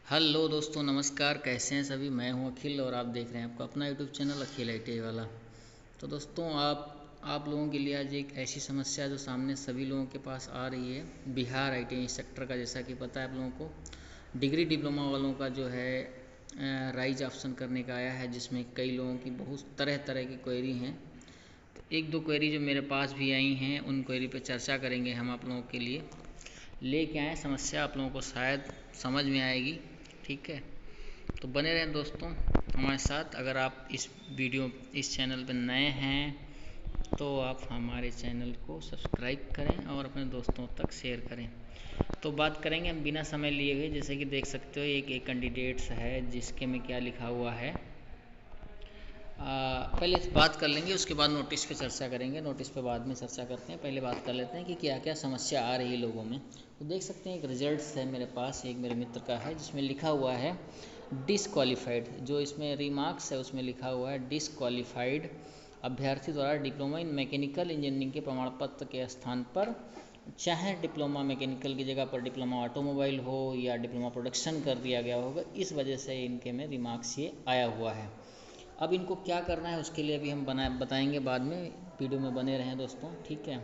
Hello दोस्तों, नमस्कार। कैसे हैं सभी। मैं हूं अखिल और आप देख रहे हैं आपका अपना यूट्यूब चैनल अखिल आईटी वाला। तो दोस्तों, आप लोगों के लिए आज एक ऐसी समस्या जो सामने सभी लोगों के पास आ रही है बिहार आईटी सेक्टर का। जैसा कि पता है आप लोगों को, डिग्री डिप्लोमा वालों का जो है राइज ऑप्शन करने का आया है, जिसमें कई लोगों की बहुत तरह तरह की क्वेरी हैं। तो एक दो क्वेरी जो मेरे पास भी आई हैं, उन क्वेरी पर चर्चा करेंगे हम आप लोगों के लिए। लेके आए समस्या, आप लोगों को शायद समझ में आएगी। ठीक है, तो बने रहें दोस्तों हमारे साथ। अगर आप इस चैनल पर नए हैं तो आप हमारे चैनल को सब्सक्राइब करें और अपने दोस्तों तक शेयर करें। तो बात करेंगे हम बिना समय लिए हुए। जैसे कि देख सकते हो, एक कैंडिडेट्स है जिसके में क्या लिखा हुआ है। पहले बात कर लेंगे, उसके बाद नोटिस पे चर्चा करेंगे। नोटिस पे बाद में चर्चा करते हैं। पहले बात कर लेते हैं कि क्या क्या समस्या आ रही है लोगों में। तो देख सकते हैं एक रिजल्ट्स है मेरे पास, एक मेरे मित्र का है, जिसमें लिखा हुआ है डिसक्वालीफाइड। जो इसमें रिमार्क्स है उसमें लिखा हुआ है डिसक्वालीफाइड अभ्यर्थी द्वारा डिप्लोमा इन मैकेनिकल इंजीनियरिंग के प्रमाण पत्र के स्थान पर, चाहे डिप्लोमा मैकेनिकल की जगह पर डिप्लोमा ऑटोमोबाइल हो या डिप्लोमा प्रोडक्शन कर दिया गया होगा, इस वजह से इनके में रिमार्क्स ये आया हुआ है। अब इनको क्या करना है उसके लिए अभी हम बताएंगे बाद में। वीडियो में बने रहें दोस्तों, ठीक है।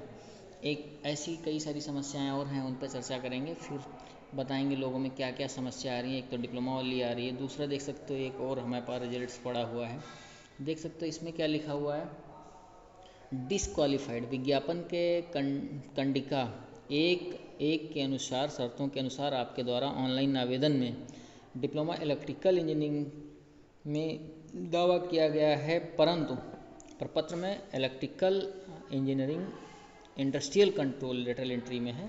एक ऐसी कई सारी समस्याएं और हैं, उन पर चर्चा करेंगे, फिर बताएंगे लोगों में क्या क्या समस्या आ रही है। एक तो डिप्लोमा वाली आ रही है, दूसरा देख सकते हो एक और हमारे पास रिजल्ट्स पड़ा हुआ है। देख सकते हो इसमें क्या लिखा हुआ है, डिसक्वालीफाइड विज्ञापन के कंडिका एक एक के अनुसार, शर्तों के अनुसार आपके द्वारा ऑनलाइन आवेदन में डिप्लोमा इलेक्ट्रिकल इंजीनियरिंग में दावा किया गया है, परंतु प्रपत्र में electrical engineering industrial control lateral entry में है।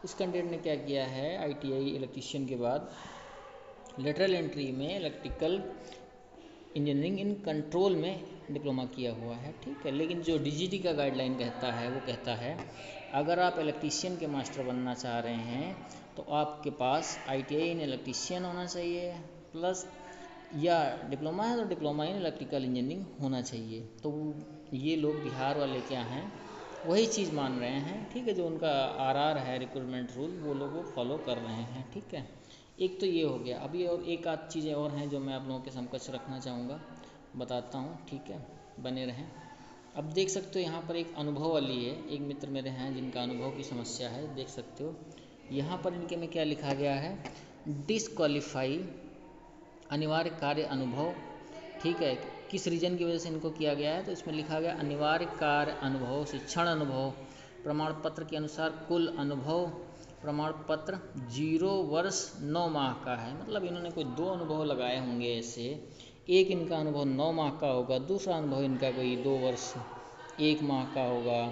इस कैंडिडेट ने क्या किया है, आईटीआई इलेक्ट्रीशियन के बाद लेटरल एंट्री में इलेक्ट्रिकल इंजीनियरिंग इन कंट्रोल में डिप्लोमा किया हुआ है। ठीक है, लेकिन जो डीजीटी का गाइडलाइन कहता है वो कहता है अगर आप इलेक्ट्रीशियन के मास्टर बनना चाह रहे हैं तो आपके पास आईटीआई इन इलेक्ट्रीशियन होना चाहिए, प्लस या डिप्लोमा है तो डिप्लोमा इन इलेक्ट्रिकल इंजीनियरिंग होना चाहिए। तो ये लोग बिहार वाले क्या हैं, वही चीज़ मान रहे हैं। ठीक है, जो उनका आरआर है रिक्रूटमेंट रूल, वो लोग वो फॉलो कर रहे हैं। ठीक है, एक तो ये हो गया। अभी और एक आध चीज़ें और हैं जो मैं आप लोगों के समकक्ष रखना चाहूँगा, बताता हूँ। ठीक है, बने रहें। अब देख सकते हो यहाँ पर एक अनुभव वाली है, एक मित्र मेरे हैं जिनका अनुभव की समस्या है। देख सकते हो यहाँ पर इनके में क्या लिखा गया है, डिसक्वालीफाई अनिवार्य कार्य अनुभव। ठीक है, किस रीजन की वजह से इनको किया गया है, तो इसमें लिखा गया अनिवार्य कार्य अनुभव, शिक्षण अनुभव प्रमाण पत्र के अनुसार कुल अनुभव प्रमाण पत्र 0 वर्ष 9 माह का है। मतलब इन्होंने कोई 2 अनुभव लगाए होंगे ऐसे। एक इनका अनुभव 9 माह का होगा, दूसरा अनुभव इनका कोई 2 वर्ष 1 माह का होगा,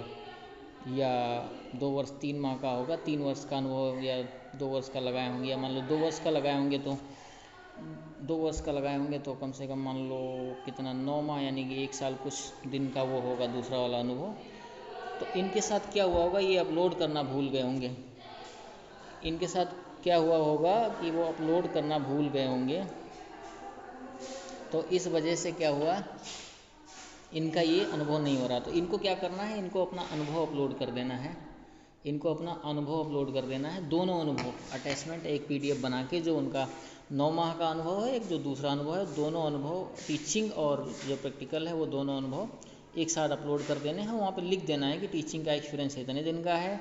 या 2 वर्ष 3 माह का होगा। 3 वर्ष का अनुभव या 2 वर्ष का लगाए होंगे, या मान लो 2 वर्ष का लगाए होंगे तो 2 वर्ष का लगाए होंगे तो कम से कम मान लो कितना, 9 माह यानी कि 1 साल कुछ दिन का वो होगा दूसरा वाला अनुभव। तो इनके साथ क्या हुआ होगा, ये अपलोड करना भूल गए होंगे। इनके साथ क्या हुआ होगा कि वो अपलोड करना भूल गए होंगे, तो इस वजह से क्या हुआ, इनका ये अनुभव नहीं हो रहा। तो इनको क्या करना है, इनको अपना अनुभव अपलोड कर देना है। इनको अपना अनुभव अपलोड कर देना है, दोनों अनुभव अटैचमेंट, एक पीडीएफ बना के, जो उनका 9 माह का अनुभव है, एक जो दूसरा अनुभव है, दोनों अनुभव टीचिंग और जो प्रैक्टिकल है वो दोनों अनुभव एक साथ अपलोड कर देने हैं। वहाँ पर लिख देना है कि टीचिंग का एक्सपीरियंस इतने दिन का है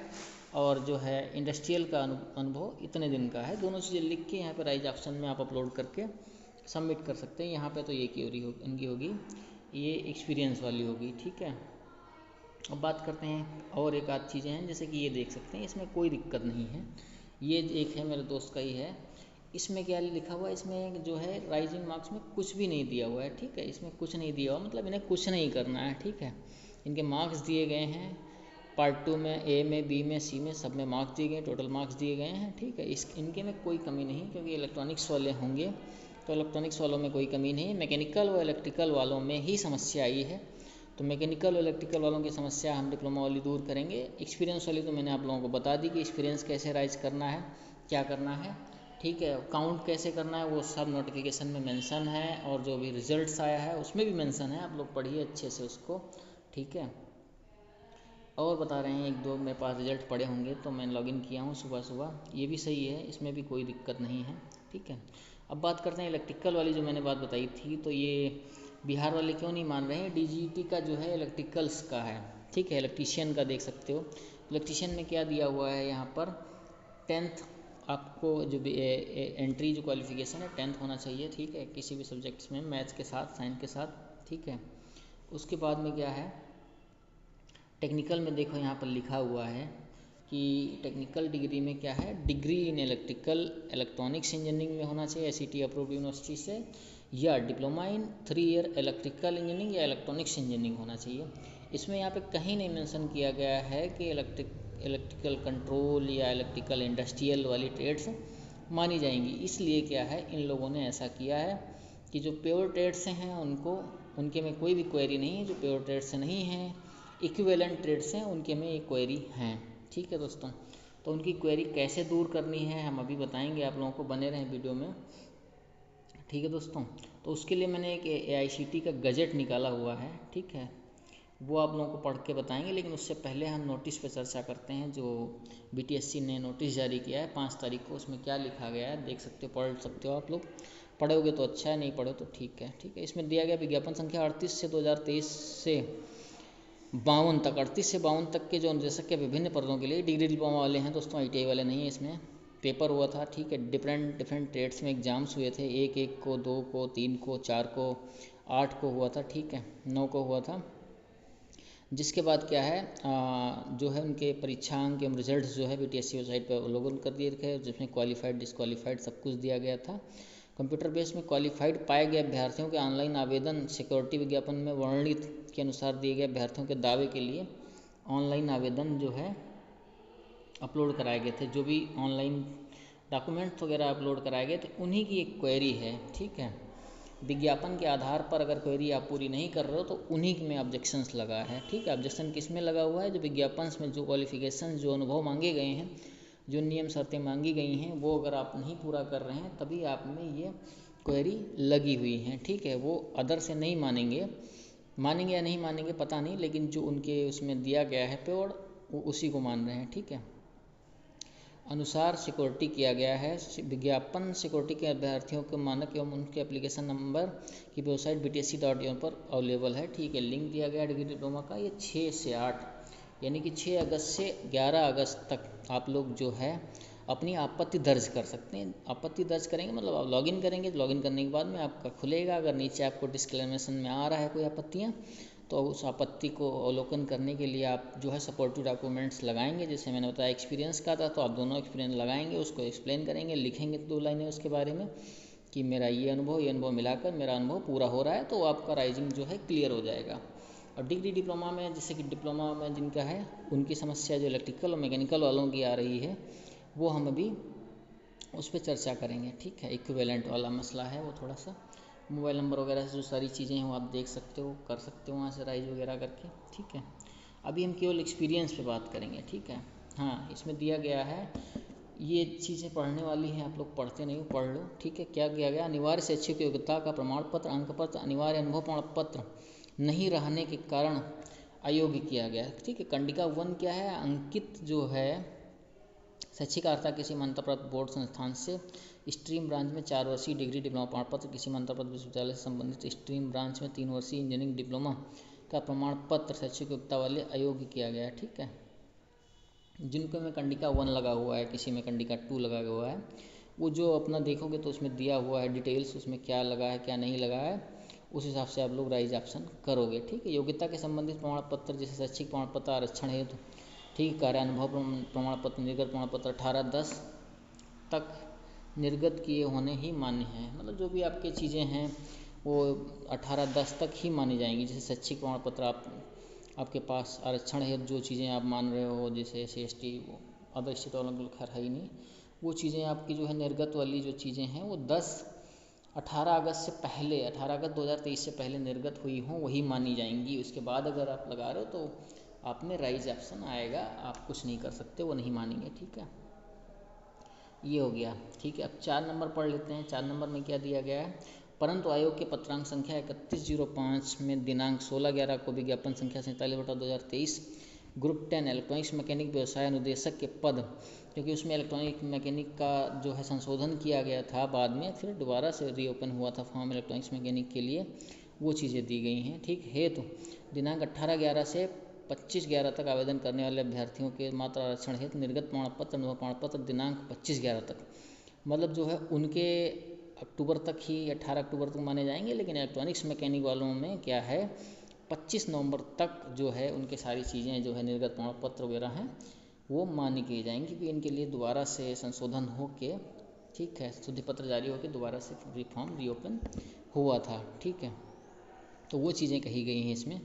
और जो है इंडस्ट्रियल का अनुभव इतने दिन का है। दोनों चीज़ें लिख के यहाँ पर राइज ऑप्शन में आप अपलोड करके सबमिट कर सकते हैं। यहाँ पे तो ये क्यूरी इनकी होगी, ये एक्सपीरियंस वाली होगी। ठीक है, अब बात करते हैं और एक आध चीज़ें हैं, जैसे कि ये देख सकते हैं इसमें कोई दिक्कत नहीं है। ये एक है मेरे दोस्त का ही है, इसमें क्या लिखा हुआ है, इसमें जो है राइजिंग मार्क्स में कुछ भी नहीं दिया हुआ है। ठीक है, इसमें कुछ नहीं दिया हुआ, मतलब इन्हें कुछ नहीं करना है। ठीक है, इनके मार्क्स दिए गए हैं पार्ट 2 में, ए में, बी में, सी में, सब में मार्क्स दिए गए, टोटल मार्क्स दिए गए हैं। ठीक है, इनके में कोई कमी नहीं, क्योंकि इलेक्ट्रॉनिक्स वाले होंगे तो इलेक्ट्रॉनिक्स वालों में कोई कमी नहीं है। मैकेनिकल व इलेक्ट्रिकल वालों में ही समस्या आई है, तो मैकेनिकल और इलेक्ट्रिकल वालों की समस्या हम डिप्लोमा वाली दूर करेंगे। एक्सपीरियंस वाली तो मैंने आप लोगों को बता दी कि एक्सपीरियंस कैसे राइज करना है, क्या करना है। ठीक है, काउंट कैसे करना है वो सब नोटिफिकेशन में मेंशन है, और जो भी रिजल्ट्स आया है उसमें भी मेंशन है, आप लोग पढ़िए अच्छे से उसको। ठीक है, और बता रहे हैं, एक दो मेरे पास रिजल्ट पड़े होंगे तो मैं लॉगिन किया हूँ सुबह सुबह, ये भी सही है, इसमें भी कोई दिक्कत नहीं है। ठीक है, अब बात करते हैं इलेक्ट्रिकल वाली जो मैंने बात बताई थी, तो ये बिहार वाले क्यों नहीं मान रहे हैं। डीजीटी का जो है इलेक्ट्रिकल्स का है, ठीक है, इलेक्ट्रीशियन का देख सकते हो। इलेक्ट्रीशियन में क्या दिया हुआ है यहाँ पर, 10th आपको जो एंट्री जो क्वालिफिकेशन है 10th होना चाहिए, ठीक है, किसी भी सब्जेक्ट्स में, मैथ्स के साथ, साइंस के साथ, ठीक है। उसके बाद में क्या है, टेक्निकल में देखो यहाँ पर लिखा हुआ है कि टेक्निकल डिग्री में क्या है, degree in electrical electronics engineering में होना चाहिए ICT अप्रूव्ड यूनिवर्सिटी से, या diploma in 3 year electrical engineering या इलेक्ट्रॉनिक्स इंजीनियरिंग होना चाहिए। इसमें यहाँ पे कहीं नहीं मेंशन किया गया है कि इलेक्ट्रिकल कंट्रोल या इलेक्ट्रिकल इंडस्ट्रियल वाली ट्रेड्स मानी जाएंगी। इसलिए क्या है, इन लोगों ने ऐसा किया है कि जो प्योर ट्रेड से हैं उनके में कोई भी क्वेरी नहीं है, जो प्योर ट्रेड से नहीं हैं, इक्विवेलेंट ट्रेड से हैं, उनके में ये क्वेरी हैं, ठीक है दोस्तों। तो उनकी क्वेरी कैसे दूर करनी है हम अभी बताएंगे, आप लोगों को बने रहें वीडियो में, ठीक है दोस्तों। तो उसके लिए मैंने एक AICT का गजट निकाला हुआ है, ठीक है, वो आप लोगों को पढ़ के बताएंगे। लेकिन उससे पहले हम नोटिस पर चर्चा करते हैं, जो BTSC ने नोटिस जारी किया है 5 तारीख को। उसमें क्या लिखा गया है देख सकते हो, पढ़ सकते हो आप लोग, पढ़ोगे तो अच्छा है, नहीं पढ़ो तो ठीक है, ठीक है। इसमें दिया गया विज्ञापन संख्या 38 से 2023 से 52 तक, 38 से 52 तक के जो अनुदेशक के विभिन्न पदों के लिए डिग्री डिप्लोमा वाले हैं दोस्तों, ITI वाले नहीं है। इसमें पेपर हुआ था, ठीक है, डिफरेंट ट्रेड्स में एग्जाम्स हुए थे, 1 को, 2 को, 3 को, 4 को, 8 को हुआ था, ठीक है, 9 को हुआ था। जिसके बाद क्या है, जो है उनके परीक्षांक के रिजल्ट जो है BTSC वेबसाइट पर अवलोकन कर दिए गए, जिसमें क्वालिफाइड डिसक्वालीफाइड सब कुछ दिया गया था। कंप्यूटर बेस में क्वालिफाइड पाए गए अभ्यर्थियों के ऑनलाइन आवेदन सिक्योरिटी विज्ञापन में वर्णित के अनुसार दिए गए अभ्यर्थियों के दावे के लिए ऑनलाइन आवेदन जो है अपलोड कराए गए थे। जो भी ऑनलाइन डॉक्यूमेंट्स वगैरह अपलोड कराए गए थे उन्हीं की एक क्वेरी है, ठीक है। विज्ञापन के आधार पर अगर क्वेरी आप पूरी नहीं कर रहे हो तो उन्हीं में ऑब्जेक्शंस लगा है, ठीक है। ऑब्जेक्शन किस में लगा हुआ है, जो विज्ञापन में जो क्वालिफिकेशन, जो अनुभव मांगे गए हैं, जो नियम शर्तें मांगी गई हैं, वो अगर आप नहीं पूरा कर रहे हैं तभी आप में ये क्वेरी लगी हुई हैं, ठीक है। वो अदर से नहीं मानेंगे या नहीं मानेंगे पता नहीं, लेकिन जो उनके उसमें दिया गया है प्योर, वो उसी को मान रहे हैं, ठीक है। अनुसार सिक्योरिटी किया गया है। विज्ञापन सिक्योरिटी के अभ्यर्थियों के मानक एवं उनके एप्लीकेशन नंबर की वेबसाइट BTSC.in पर अवेलेबल है, ठीक है। लिंक दिया गया डिग्री डिप्लोमा का, ये 6 से 8 यानी कि 6 अगस्त से 11 अगस्त तक आप लोग जो है अपनी आपत्ति दर्ज कर सकते हैं। आपत्ति दर्ज करेंगे मतलब आप लॉगिन करेंगे, लॉगिन करने के बाद में आपका खुलेगा। अगर नीचे आपको डिस्क्लेमेशन में आ रहा है कोई आपत्तियाँ, तो उस आपत्ति को अवलोकन करने के लिए आप जो है सपोर्टिव डॉक्यूमेंट्स लगाएंगे। जैसे मैंने बताया एक्सपीरियंस का था, तो आप दोनों एक्सपीरियंस लगाएंगे, उसको एक्सप्लेन करेंगे, लिखेंगे 2 लाइनें उसके बारे में कि मेरा ये अनुभव मिलाकर मेरा अनुभव पूरा हो रहा है, तो आपका राइजिंग जो है क्लियर हो जाएगा। और डिग्री डिप्लोमा में, जैसे कि डिप्लोमा में जिनका है उनकी समस्या जो इलेक्ट्रिकल और मैकेनिकल वालों की आ रही है, वो हम अभी उस पर चर्चा करेंगे, ठीक है। इक्विवेलेंट वाला मसला है वो थोड़ा सा, मोबाइल नंबर वगैरह से जो सारी चीज़ें हैं वो आप देख सकते हो, कर सकते हो वहाँ से राइज वगैरह करके, ठीक है। अभी हम केवल एक्सपीरियंस पे बात करेंगे, ठीक है। हाँ, इसमें दिया गया है, ये चीज़ें पढ़ने वाली हैं, आप लोग पढ़ते नहीं हो, पढ़ लो, ठीक है। क्या किया गया, अनिवार्य शैक्षिक योग्यता का प्रमाण पत्र, अंक पत्र, अनिवार्य अनुभव प्रमाण पत्र नहीं रहने के कारण अयोग्य किया गया, ठीक है। कंडिका 1 क्या है, अंकित जो है शैक्षिक अर्हता किसी मान्यता प्राप्त बोर्ड संस्थान से स्ट्रीम ब्रांच में 4 वर्षीय डिग्री डिप्लोमा प्रमाण पत्र, किसी मान्यता प्राप्त विश्वविद्यालय से संबंधित स्ट्रीम ब्रांच में 3 वर्षीय इंजीनियरिंग डिप्लोमा का प्रमाण पत्र शैक्षिक योग्यता वाले अयोग्य किया गया, ठीक है। जिनको में कंडिका 1 लगा हुआ है, किसी में कंडिका 2 लगा हुआ है, वो जो अपना देखोगे तो उसमें दिया हुआ है डिटेल्स, उसमें क्या लगा है क्या नहीं लगा है, उस हिसाब से आप लोग राइज ऑप्शन करोगे, ठीक है। योग्यता के संबंधित प्रमाण पत्र जैसे शैक्षिक प्रमाण पत्र, आरक्षण हेतु, ठीक, कार्यानुभव प्रमाण पत्र, निर्गत प्रमाण पत्र 18/10 तक निर्गत किए होने ही मान्य हैं। मतलब जो भी आपके चीज़ें हैं वो 18/10 तक ही मानी जाएंगी। जैसे शैक्षिक प्रमाण पत्र आपके पास, आरक्षण हेतु जो चीज़ें आप मान रहे हो, जैसे SC/ST अदर स्टेट वालों को खैर है ही नहीं, वो चीज़ें आपकी जो है निर्गत वाली जो चीज़ें हैं वो 18 अगस्त से पहले, 18 अगस्त 2023 से पहले निर्गत हुई हों वही मानी जाएंगी। उसके बाद अगर आप लगा रहे हो तो आप में राइज ऑप्शन आएगा, आप कुछ नहीं कर सकते, वो नहीं मानेंगे, ठीक है। ये हो गया, ठीक है। अब 4 नंबर पढ़ लेते हैं। 4 नंबर में क्या दिया गया है, परंतु आयोग के पत्रांक संख्या 3105 में दिनांक 16/11 को विज्ञापन संख्या 47/2023 ग्रुप 10 इलेक्ट्रॉनिक्स मैकेनिक व्यवसाय अनुदेशक के पद, क्योंकि उसमें इलेक्ट्रॉनिक मैकेनिक का जो है संशोधन किया गया था बाद में, फिर दोबारा से रीओपन हुआ था फॉर्म इलेक्ट्रॉनिक्स मैकेनिक के लिए, वो चीज़ें दी गई हैं। ठीक है, तो दिनांक 18/11 से 25/11 तक आवेदन करने वाले अभ्यर्थियों के मात्र आरक्षण हेतु निर्गत प्रमाण पत्र, अनुभव प्रमाण पत्र दिनांक 25/11 तक, मतलब जो है उनके अक्टूबर तक ही 18 अक्टूबर तक माने जाएंगे, लेकिन इलेक्ट्रॉनिक्स मैकेनिक वालों में क्या है 25 नवंबर तक जो है उनके सारी चीज़ें जो है निर्गत प्रमाण पत्र वगैरह हैं वो मान्य किए जाएंगे, क्योंकि इनके लिए दोबारा से संशोधन हो के, ठीक है, शुद्धि पत्र जारी होकर दोबारा से फॉर्म रीओपन हुआ था। ठीक है, तो वो चीज़ें कही गई हैं इसमें।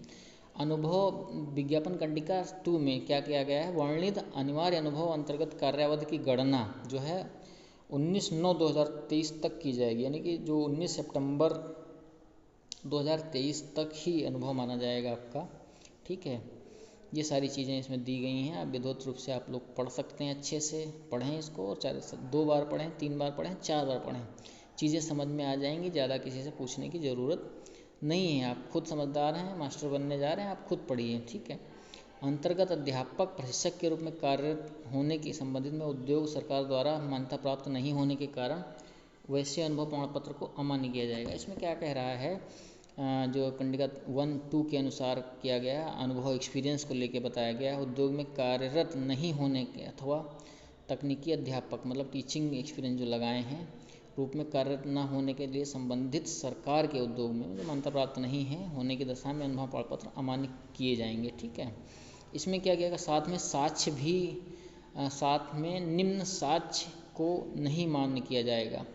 अनुभव विज्ञापन कंडिका 2 में क्या किया गया है, वर्णित अनिवार्य अनुभव अंतर्गत कार्यावधि की गणना जो है 19/9/2023 तक की जाएगी, यानी कि जो 19 सितंबर 2023 तक ही अनुभव माना जाएगा आपका। ठीक है, ये सारी चीज़ें इसमें दी गई हैं, आप विधिवत रूप से आप लोग पढ़ सकते हैं, अच्छे से पढ़ें इसको, और चाहे 2 बार पढ़ें, 3 बार पढ़ें, 4 बार पढ़ें, चीज़ें समझ में आ जाएंगी, ज़्यादा किसी से पूछने की ज़रूरत नहीं है। आप खुद समझदार हैं, मास्टर बनने जा रहे हैं, आप खुद पढ़िए। ठीक है, अंतर्गत अध्यापक प्रशिक्षक के रूप में कार्यरत होने के संबंधित में उद्योग सरकार द्वारा मान्यता प्राप्त नहीं होने के कारण वैसे अनुभव प्रमाण पत्र को अमान्य किया जाएगा। इसमें क्या कह रहा है, जो कंडिका 1-2 के अनुसार किया गया, अनुभव एक्सपीरियंस को लेके बताया गया, उद्योग में कार्यरत नहीं होने के अथवा तकनीकी अध्यापक मतलब टीचिंग एक्सपीरियंस जो लगाए हैं रूप में कार्यरत न होने के लिए संबंधित सरकार के उद्योग में जो मान्यता प्राप्त नहीं है होने की दशा में अनुभव प्रमाण पत्र अमान्य किए जाएंगे। ठीक है, इसमें क्या किया गया, साथ में साक्ष्य भी, साथ में निम्न साक्ष्य को नहीं मान्य किया जाएगा।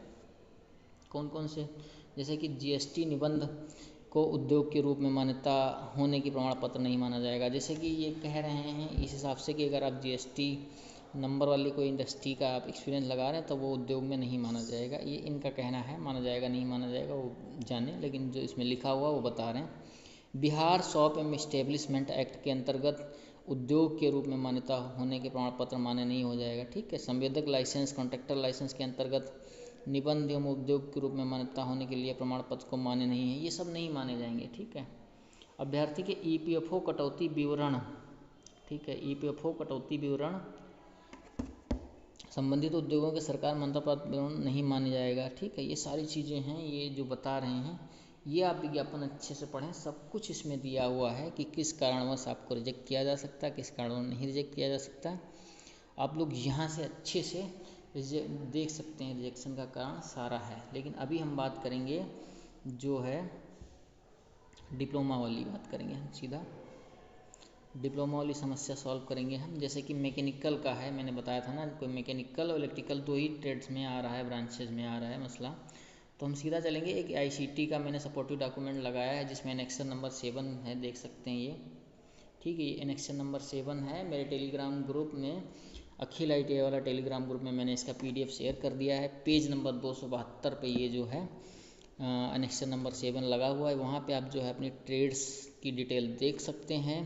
कौन कौन से, जैसे कि जीएसटी निबंध को उद्योग के रूप में मान्यता होने की प्रमाण पत्र नहीं माना जाएगा। जैसे कि ये कह रहे हैं इस हिसाब से कि अगर आप जीएसटी नंबर वाली कोई इंडस्ट्री का आप एक्सपीरियंस लगा रहे हैं तो वो उद्योग में नहीं माना जाएगा, ये इनका कहना है। माना जाएगा नहीं माना जाएगा वो जाने, लेकिन जो इसमें लिखा हुआ वो बता रहे हैं। Bihar shop and establishment act के अंतर्गत उद्योग के रूप में मान्यता होने के प्रमाण पत्र मान्य नहीं हो जाएगा। ठीक है, संवेदक लाइसेंस, कॉन्ट्रैक्टर लाइसेंस के अंतर्गत निबंध एवं उद्योग के रूप में मान्यता होने के लिए प्रमाण पत्र को मान्य नहीं है, ये सब नहीं माने जाएंगे। ठीक है, अभ्यर्थी के ईपीएफओ कटौती विवरण, ठीक है, ईपीएफओ कटौती विवरण संबंधित उद्योगों के सरकार मान्यता प्राप्त विवरण नहीं माना जाएगा। ठीक है, ये सारी चीज़ें हैं, ये जो बता रहे हैं ये आप विज्ञापन अच्छे से पढ़ें, सब कुछ इसमें दिया हुआ है कि किस कारणवश आपको रिजेक्ट किया जा सकता है, किस कारणवश नहीं रिजेक्ट किया जा सकता। आप लोग यहाँ से अच्छे से देख सकते हैं, रिजेक्शन का कारण सारा है। लेकिन अभी हम बात करेंगे जो है डिप्लोमा वाली बात करेंगे, हम सीधा डिप्लोमा वाली समस्या सॉल्व करेंगे हम। जैसे कि मैकेनिकल का है, मैंने बताया था ना, कोई मैकेनिकल और इलेक्ट्रिकल 2 ही ट्रेड्स में आ रहा है, ब्रांचेज में आ रहा है मसला। तो हम सीधा चलेंगे, एक आईसीटी का मैंने सपोर्टिव डॉक्यूमेंट लगाया है जिसमें एनेक्शन नंबर 7 है, देख सकते हैं ये। ठीक है, ये एनेक्शन नंबर 7 है, मेरे टेलीग्राम ग्रुप में अखिल ITI वाला टेलीग्राम ग्रुप में मैंने इसका PDF शेयर कर दिया है। पेज नंबर 272 पे ये जो है एनेक्शन नंबर 7 लगा हुआ है, वहाँ पे आप जो है अपनी ट्रेड्स की डिटेल देख सकते हैं।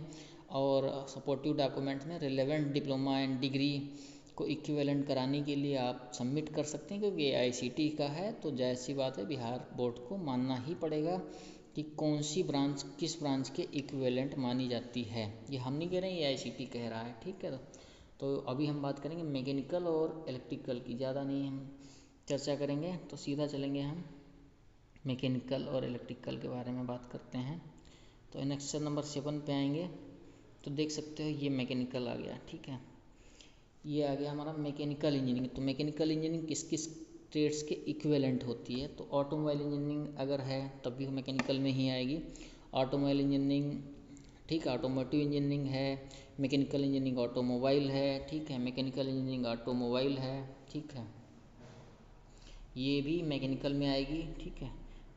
और सपोर्टिव डॉक्यूमेंट में रिलेवेंट डिप्लोमा एंड डिग्री को इक्विवेलेंट कराने के लिए आप सबमिट कर सकते हैं, क्योंकि ये ICT का है तो जायज़ सी बात है बिहार बोर्ड को मानना ही पड़ेगा कि कौन सी ब्रांच किस ब्रांच के इक्विवेलेंट मानी जाती है। ये हम नहीं कह रहे हैं, ये ICT कह रहा है। ठीक है, तो अभी हम बात करेंगे मैकेनिकल और इलेक्ट्रिकल की, ज़्यादा नहीं हम चर्चा करेंगे, तो सीधा चलेंगे हम मैकेनिकल और इलेक्ट्रिकल के बारे में बात करते हैं। तो एनेक्शन नंबर 7 पे आएंगे तो देख सकते हो ये मैकेनिकल आ गया। ठीक है, ये आ गया हमारा मैकेनिकल इंजीनियरिंग। तो मैकेनिकल इंजीनियरिंग किस किस ट्रेड्स के इक्विवेलेंट होती है, तो ऑटोमोबाइल इंजीनियरिंग अगर है तब भी मैकेनिकल में ही आएगी। ऑटोमोबाइल इंजीनियरिंग, ठीक है, ऑटोमोटिव इंजीनियरिंग है, मैकेनिकल इंजीनियरिंग ऑटोमोबाइल है। ठीक है, मैकेनिकल इंजीनियरिंग ऑटोमोबाइल है। ठीक है, ये भी मैकेनिकल में आएगी। ठीक है,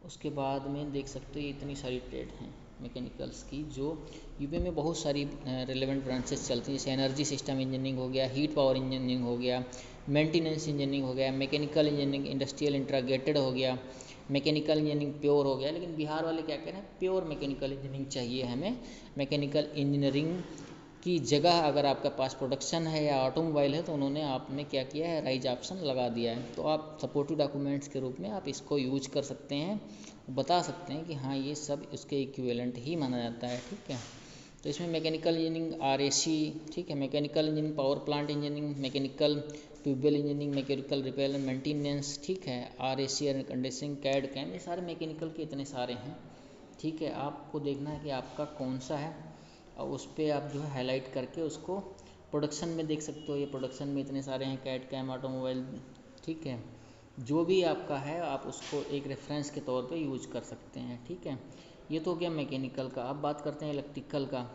उसके बाद में देख सकते हो ये इतनी सारी ट्रेड हैं मैकेनिकल्स की जो यूपी में बहुत सारी रिलेवेंट ब्रांचेस चलती हैं, जैसे एनर्जी सिस्टम इंजीनियरिंग हो गया, हीट पावर इंजीनियरिंग हो गया, मेंटेनेंस इंजीनियरिंग हो गया, मैकेनिकल इंजीनियरिंग इंडस्ट्रियल इंटीग्रेटेड हो गया, मैकेनिकल इंजीनियरिंग प्योर हो गया। लेकिन बिहार वाले क्या कह रहे हैं, प्योर मैकेनिकल इंजीनियरिंग चाहिए हमें। मैकेनिकल इंजीनियरिंग की जगह अगर आपका पास प्रोडक्शन है या ऑटोमोबाइल है तो उन्होंने आप में क्या किया है, राइज ऑप्शन लगा दिया है। तो आप सपोर्टिव डॉक्यूमेंट्स के रूप में आप इसको यूज कर सकते हैं, बता सकते हैं कि हाँ ये सब उसके इक्विवेलेंट ही माना जाता है। ठीक है, तो इसमें मैकेनिकल इंजीनियरिंग आरएसी, ठीक है, mechanical engineering power plant engineering, mechanical tubewell engineering, mechanical repair and maintenance, ठीक है, RAC air conditioning, CAD CAM, ये सारे मैकेनिकल के इतने सारे हैं, ठीक है। आपको देखना है कि आपका कौन सा है और उस पर आप जो है हाईलाइट करके उसको प्रोडक्शन में देख सकते हो। ये प्रोडक्शन में इतने सारे हैं, कैड कैम, ऑटोमोबाइल, ठीक है, जो भी आपका है आप उसको एक रेफरेंस के तौर पे यूज कर सकते हैं, ठीक है। ये तो हो गया मैकेनिकल का। अब बात करते हैं इलेक्ट्रिकल का।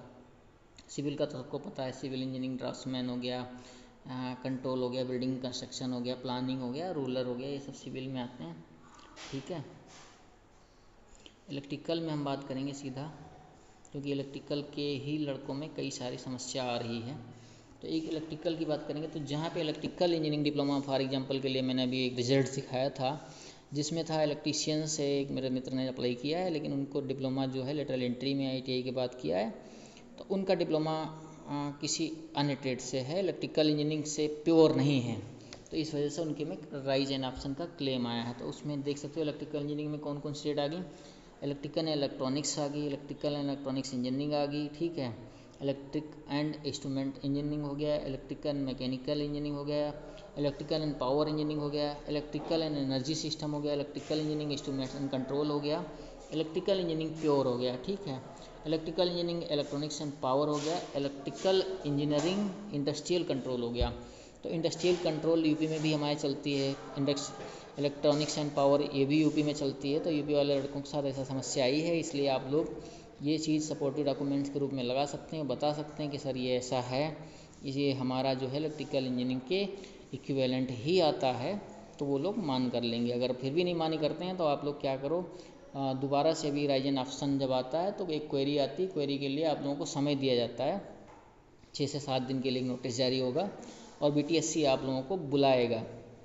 सिविल का तो सबको पता है, सिविल इंजीनियरिंग ड्राफ्ट्समैन हो गया, कंट्रोल हो गया, बिल्डिंग कंस्ट्रक्शन हो गया, प्लानिंग हो गया, रूलर हो गया, ये सब सिविल में आते हैं, ठीक है। इलेक्ट्रिकल में हम बात करेंगे सीधा, क्योंकि इलेक्ट्रिकल के ही लड़कों में कई सारी समस्या आ रही है। तो एक इलेक्ट्रिकल की बात करेंगे तो जहाँ पे electrical engineering diploma for example के लिए मैंने अभी एक रिजल्ट दिखाया था, जिसमें था इलेक्ट्रीशियन से एक मेरे मित्र ने अप्लाई किया है, लेकिन उनको डिप्लोमा जो है लेटरल एंट्री में ITI के बाद किया है, तो उनका डिप्लोमा किसी अन्य ट्रेड से है, इलेक्ट्रिकल इंजीनियरिंग से प्योर नहीं है, तो इस वजह से उनके में राइज एंड ऑप्शन का क्लेम आया है। तो उसमें देख सकते हो इलेक्ट्रिकल इंजीनियरिंग में कौन कौन सी ट्रेड आ गई, इलेक्ट्रिकल एंड इलेक्ट्रॉनिक्स आ गई, इलेक्ट्रिकल एंड इलेक्ट्रॉनिक्स इंजीनियरिंग आ गई, ठीक है, इलेक्ट्रिक एंड इंस्ट्रूमेंट इंजीनियरिंग हो गया, इलेक्ट्रिकल एंड मैकेनिकल इंजीनियरिंग हो गया, इलेक्ट्रिकल एंड पावर इंजीनियरिंग हो गया, इलेक्ट्रिकल एंड एनर्जी सिस्टम हो गया, electrical engineering instrument and control हो गया, इलेक्ट्रिकल इंजीनियरिंग प्योर हो गया, ठीक है, electrical engineering electronics and power हो गया, इलेक्ट्रिकल इंजीनियरिंग इंडस्ट्रियल कंट्रोल हो गया। तो इंडस्ट्रियल कंट्रोल यूपी में भी हमारे चलती है, इलेक्ट्रॉनिक्स एंड पावर ये भी यूपी में चलती है। तो यूपी वाले लड़कों के साथ ऐसा समस्या आई है, इसलिए आप लोग ये चीज़ सपोर्टिव डॉक्यूमेंट्स के रूप में लगा सकते हैं, बता सकते हैं कि सर ये ऐसा है, ये हमारा जो है इलेक्ट्रिकल इंजीनियरिंग के इक्विवेलेंट ही आता है, तो वो लोग मान कर लेंगे। अगर फिर भी नहीं मानी करते हैं तो आप लोग क्या करो, दोबारा से भी राइज एंड ऑप्शन जब आता है तो एक क्वेरी आती है, क्वेरी के लिए आप लोगों को समय दिया जाता है, 6 से 7 दिन के लिए नोटिस जारी होगा और BTSC आप लोगों को बुलाएगा,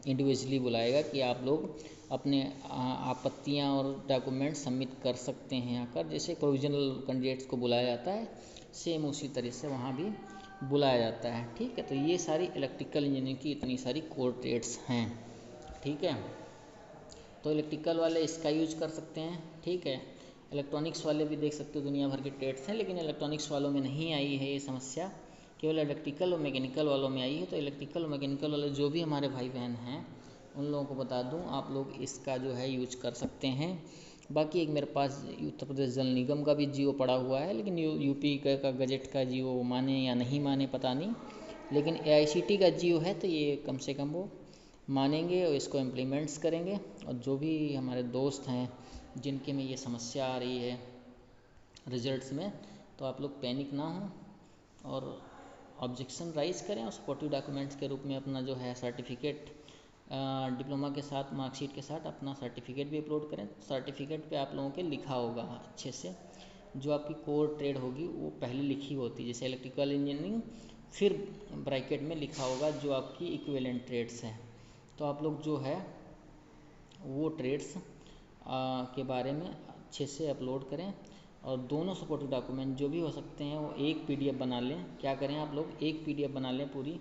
इंडिविजुअली बुलाएगा कि आप लोग अपने आपत्तियां और डॉक्यूमेंट सबमिट कर सकते हैं आकर, जैसे प्रोविजनल कैंडिडेट्स को बुलाया जाता है, सेम उसी तरह से वहाँ भी बुलाया जाता है, ठीक है। तो ये सारी इलेक्ट्रिकल इंजीनियरिंग की इतनी सारी कोर ट्रेड्स हैं, ठीक है। तो इलेक्ट्रिकल वाले इसका यूज कर सकते हैं, ठीक है। इलेक्ट्रॉनिक्स वाले भी देख सकते हो दुनिया भर के ट्रेड्स हैं, लेकिन इलेक्ट्रॉनिक्स वालों में नहीं आई है ये समस्या, केवल इलेक्ट्रिकल और मैकेनिकल वालों में आई है। तो इलेक्ट्रिकल और मैकेनिकल वाले जो भी हमारे भाई बहन हैं उन लोगों को बता दूं, आप लोग इसका जो है यूज कर सकते हैं। बाकी एक मेरे पास उत्तर प्रदेश जल निगम का भी GO पड़ा हुआ है, लेकिन यूपी का गजट का GO माने या नहीं माने पता नहीं, लेकिन AICT का GO है तो ये कम से कम वो मानेंगे और इसको इम्प्लीमेंट्स करेंगे। और जो भी हमारे दोस्त हैं जिनके में ये समस्या आ रही है रिजल्ट्स में, तो आप लोग पैनिक ना हो और ऑब्जेक्शन राइज करें और सपोर्टिव डॉक्यूमेंट्स के रूप में अपना जो है सर्टिफिकेट, डिप्लोमा के साथ मार्कशीट के साथ अपना सर्टिफिकेट भी अपलोड करें। सर्टिफिकेट पे आप लोगों के लिखा होगा अच्छे से, जो आपकी कोर ट्रेड होगी वो पहले लिखी होती है, जैसे इलेक्ट्रिकल इंजीनियरिंग, फिर ब्रैकेट में लिखा होगा जो आपकी इक्विवेलेंट ट्रेड्स हैं। तो आप लोग जो है वो ट्रेड्स के बारे में अच्छे से अपलोड करें और दोनों सपोर्टिव डॉक्यूमेंट जो भी हो सकते हैं वो एक PDF बना लें। क्या करें आप लोग, एक PDF बना लें, पूरी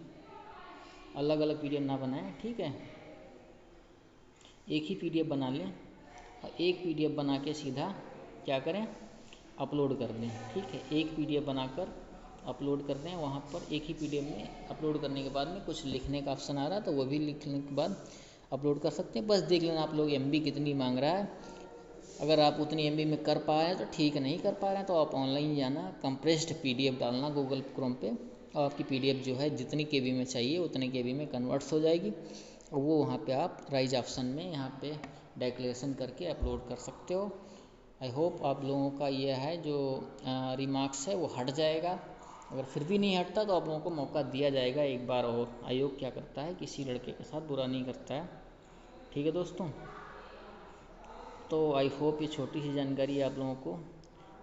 अलग अलग PDF ना बनाएं, ठीक है, एक ही PDF बना लें और एक PDF बना के सीधा क्या करें, अपलोड कर दें, ठीक है। एक PDF बनाकर अपलोड कर दें, वहाँ पर एक ही PDF में अपलोड करने के बाद में कुछ लिखने का ऑप्शन आ रहा है तो वो भी लिखने के बाद अपलोड कर सकते हैं। बस देख लेना आप लोग MB कितनी मांग रहा है, अगर आप उतनी MB में कर पा रहे हैं तो ठीक है, नहीं कर पा रहे हैं तो आप ऑनलाइन जाना, कंप्रेस्ड PDF डालना गूगल क्रोम पे और आपकी PDF जो है जितनी KB में चाहिए उतनी KB में कन्वर्ट्स हो जाएगी और वो वहाँ पे आप राइज ऑप्शन में यहाँ पे डिक्लेरेशन करके अपलोड कर सकते हो। आई होप आप लोगों का यह है जो रिमार्क्स है वो हट जाएगा। अगर फिर भी नहीं हटता तो आप लोगों को मौका दिया जाएगा एक बार और। आयोग क्या करता है, किसी लड़के के साथ बुरा नहीं करता है, ठीक है दोस्तों। तो आई होप ये छोटी सी जानकारी आप लोगों को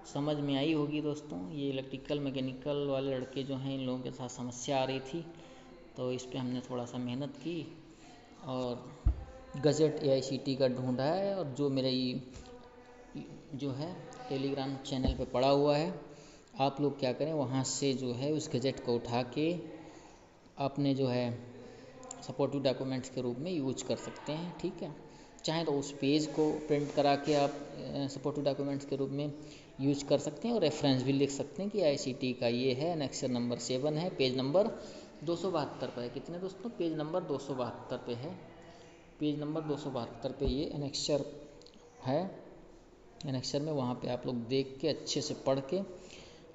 समझ में आई होगी दोस्तों। ये इलेक्ट्रिकल मैकेनिकल वाले लड़के जो हैं इन लोगों के साथ समस्या आ रही थी, तो इस पे हमने थोड़ा सा मेहनत की और गजट AICT का ढूंढा है और जो मेरा ये जो है टेलीग्राम चैनल पे पड़ा हुआ है, आप लोग क्या करें वहाँ से जो है उस गजट को उठा के अपने जो है सपोर्टिव डॉक्यूमेंट्स के रूप में यूज कर सकते हैं, ठीक है। चाहें तो उस पेज को प्रिंट करा के आप सपोर्टिव डॉक्यूमेंट्स के रूप में यूज कर सकते हैं और रेफरेंस भी लिख सकते हैं कि ICT का ये है, एनेक्सर नंबर 7 है, पेज नंबर 272 पे है। कितने दोस्तों? पेज नंबर 272 पे है। पेज नंबर 272 पे ये एनेक्सर है। एनेक्सर में वहाँ पे आप लोग देख के अच्छे से पढ़ के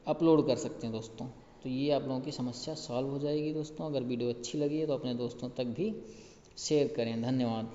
अपलोड कर सकते हैं दोस्तों। तो ये आप लोगों की समस्या सॉल्व हो जाएगी दोस्तों। अगर वीडियो अच्छी लगी है तो अपने दोस्तों तक भी शेयर करें। धन्यवाद।